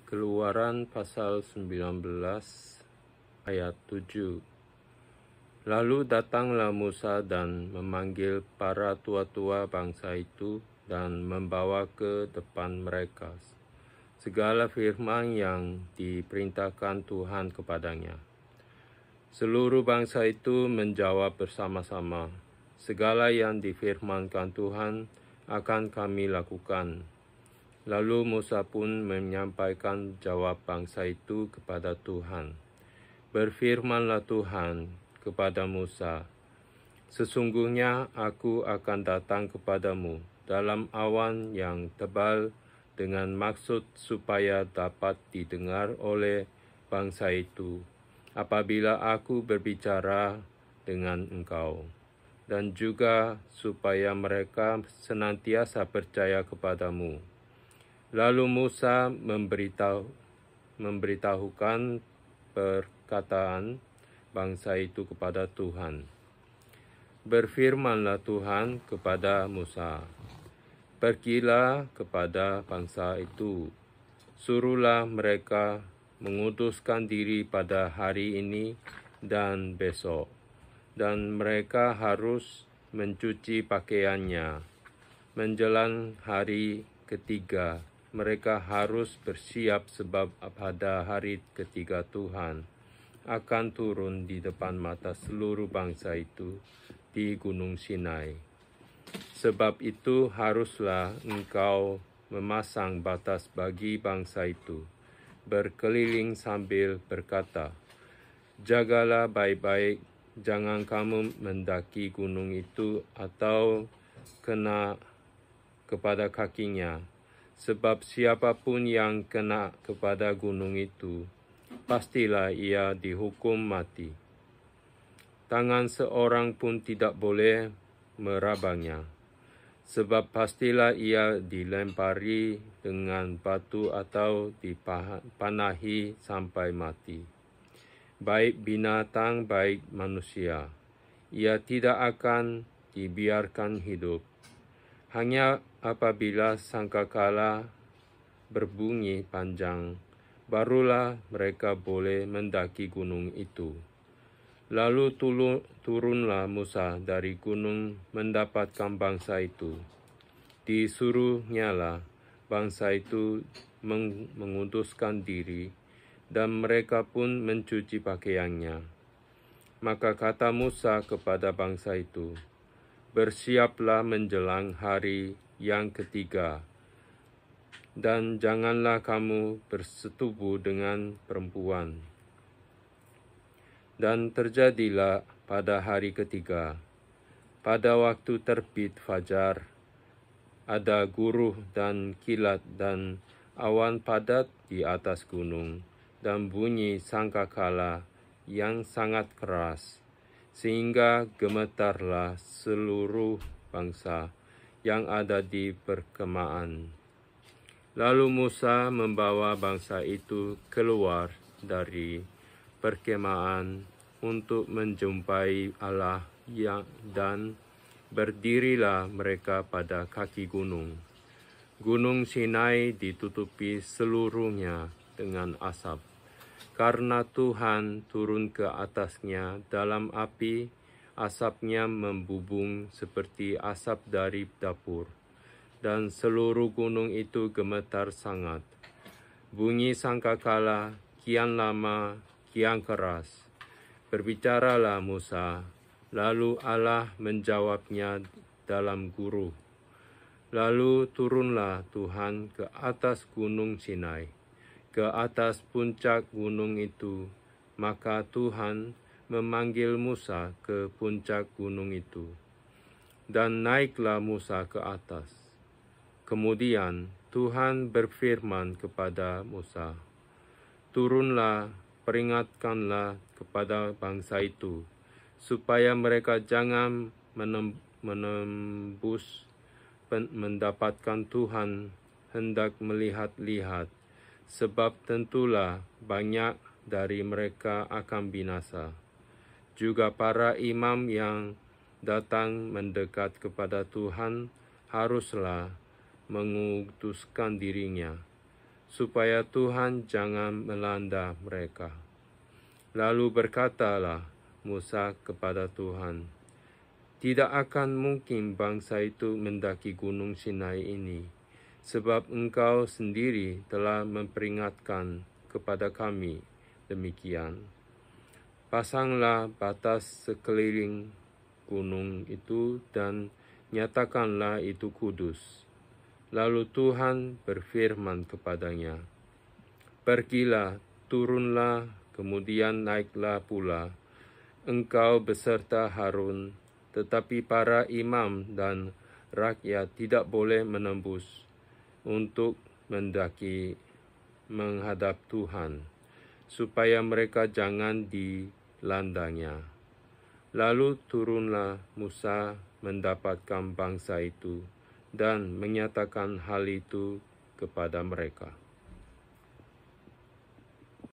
Keluaran pasal 19 ayat 7. Lalu datanglah Musa dan memanggil para tua-tua bangsa itu dan membawa ke depan mereka segala firman yang diperintahkan Tuhan kepadanya. Seluruh bangsa itu menjawab bersama-sama, segala yang difirmankan Tuhan akan kami lakukan. Lalu Musa pun menyampaikan jawab bangsa itu kepada Tuhan. Berfirmanlah Tuhan kepada Musa, sesungguhnya aku akan datang kepadamu dalam awan yang tebal dengan maksud supaya dapat didengar oleh bangsa itu apabila aku berbicara dengan engkau, dan juga supaya mereka senantiasa percaya kepadamu. Lalu Musa memberitahukan perkataan bangsa itu kepada Tuhan. Berfirmanlah Tuhan kepada Musa, pergilah kepada bangsa itu, suruhlah mereka menguduskan diri pada hari ini dan besok, dan mereka harus mencuci pakaiannya. Menjelang hari ketiga, mereka harus bersiap sebab pada hari ketiga Tuhan akan turun di depan mata seluruh bangsa itu di Gunung Sinai. Sebab itu haruslah engkau memasang batas bagi bangsa itu, berkeliling sambil berkata, jagalah baik-baik, jangan kamu mendaki gunung itu atau kena kepada kakinya, sebab siapapun yang kena kepada gunung itu, pastilah ia dihukum mati. Tangan seorang pun tidak boleh merabanya, sebab pastilah ia dilempari dengan batu atau dipanahi sampai mati. Baik binatang, baik manusia, ia tidak akan dibiarkan hidup. Hanya apabila sangkakala berbunyi panjang, barulah mereka boleh mendaki gunung itu. Lalu turunlah Musa dari gunung mendapatkan bangsa itu. Disuruhnyalah bangsa itu menguduskan diri, dan mereka pun mencuci pakaiannya. Maka kata Musa kepada bangsa itu, bersiaplah menjelang hari yang ketiga, dan janganlah kamu bersetubuh dengan perempuan. Dan terjadilah pada hari ketiga, pada waktu terbit fajar, ada guruh dan kilat dan awan padat di atas gunung, dan bunyi sangkakala yang sangat keras, sehingga gemetarlah seluruh bangsa yang ada di perkemahan. Lalu Musa membawa bangsa itu keluar dari perkemahan untuk menjumpai Allah dan berdirilah mereka pada kaki gunung. Gunung Sinai ditutupi seluruhnya dengan asap, karena Tuhan turun ke atasnya dalam api. Asapnya membubung seperti asap dari dapur, dan seluruh gunung itu gemetar sangat. Bunyi sangkakala kian lama, kian keras. Berbicaralah Musa, lalu Allah menjawabnya dalam guruh. Lalu turunlah Tuhan ke atas gunung Sinai, ke atas puncak gunung itu. Maka Tuhan memanggil Musa ke puncak gunung itu, dan naiklah Musa ke atas. Kemudian Tuhan berfirman kepada Musa, turunlah, peringatkanlah kepada bangsa itu, supaya mereka jangan menembus mendapatkan Tuhan hendak melihat-lihat, sebab tentulah banyak dari mereka akan binasa. Juga para imam yang datang mendekat kepada Tuhan haruslah menguduskan dirinya. supaya Tuhan jangan melanda mereka. Lalu berkatalah Musa kepada Tuhan, "Tidak akan mungkin bangsa itu mendaki gunung Sinai ini, sebab Engkau sendiri telah memperingatkan kepada kami demikian. Pasanglah batas sekeliling gunung itu dan nyatakanlah itu kudus." Lalu Tuhan berfirman kepadanya, "Pergilah, turunlah, kemudian naiklah pula, engkau beserta Harun, tetapi para imam dan rakyat tidak boleh menembus untuk mendaki menghadap Tuhan, supaya mereka jangan dilandangnya." Lalu turunlah Musa mendapatkan bangsa itu dan menyatakan hal itu kepada mereka.